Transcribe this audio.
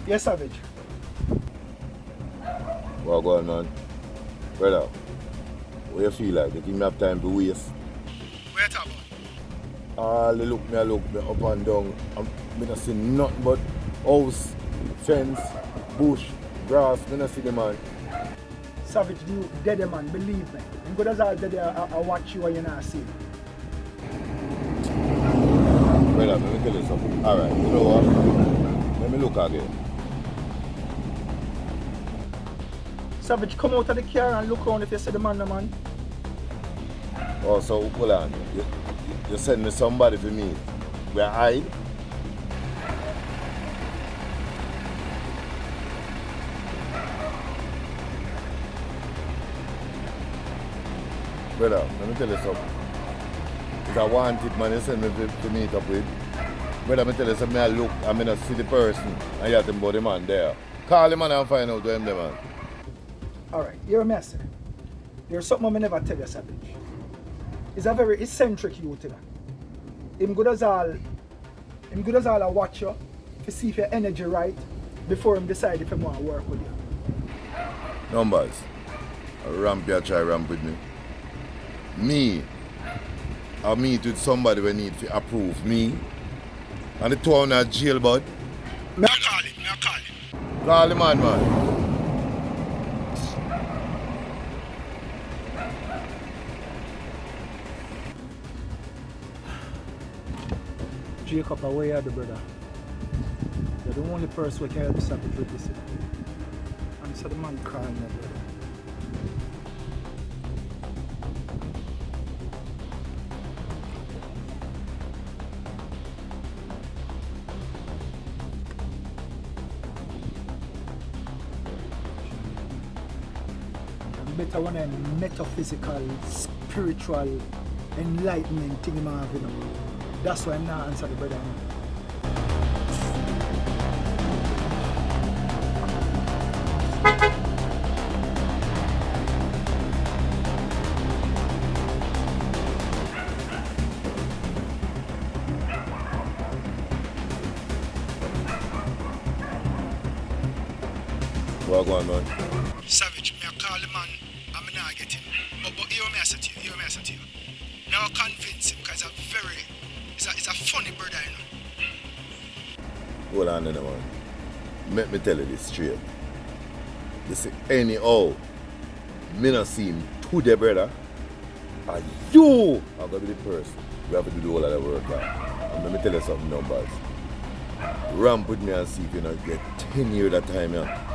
Yes, Savage. What going on? Brother, what you feel like? You think me have time to waste? What you talking about? All the look me up and down. I don't see nothing but house, fence, bush, grass. I don't see the man. Savage, you dead man, believe me. I'm good as all dead I watch you and you not see. Brother, let me tell you something. Alright, you know what? Let me look again. Savage, come out of the car and look around if you see the man, no man. Oh, so hold on. You send me somebody for me. Where I? Brother, let me tell you something. If I want it, man, you send me to meet up with. Brother, let me tell you something. I look, I mean, I see the person. I hear them about the man there. Call the man and find out who him the man. Alright, you're a mess. There's something I never tell you, Savage. He's a very eccentric youth. Him good as all I watch you to see if your energy right before him decide if he want to work with you. Numbers. A ramp you try ramp with me. Me. I meet with somebody we need to approve me. And the two are jail, bud. Me I call him. Call the man. Jacob, away are the brother. You're the only person who can help Savage with this. And so the man crying, brother. Better one a metaphysical, spiritual, enlightenment thing him have, you know. That's why I'm not answer the brother. What going on? Savage, me I call the man and me not get him. But hear me I say to you, Now convince him because it's a funny brother, you know. Hold on, man. Let me tell you this straight. You see, anyhow, me not see him today, brother. And you are going to be the person who have to do the whole of the work. And let me tell you something, numbers. Ramp with me and see if you not get 10 years at a time, yeah.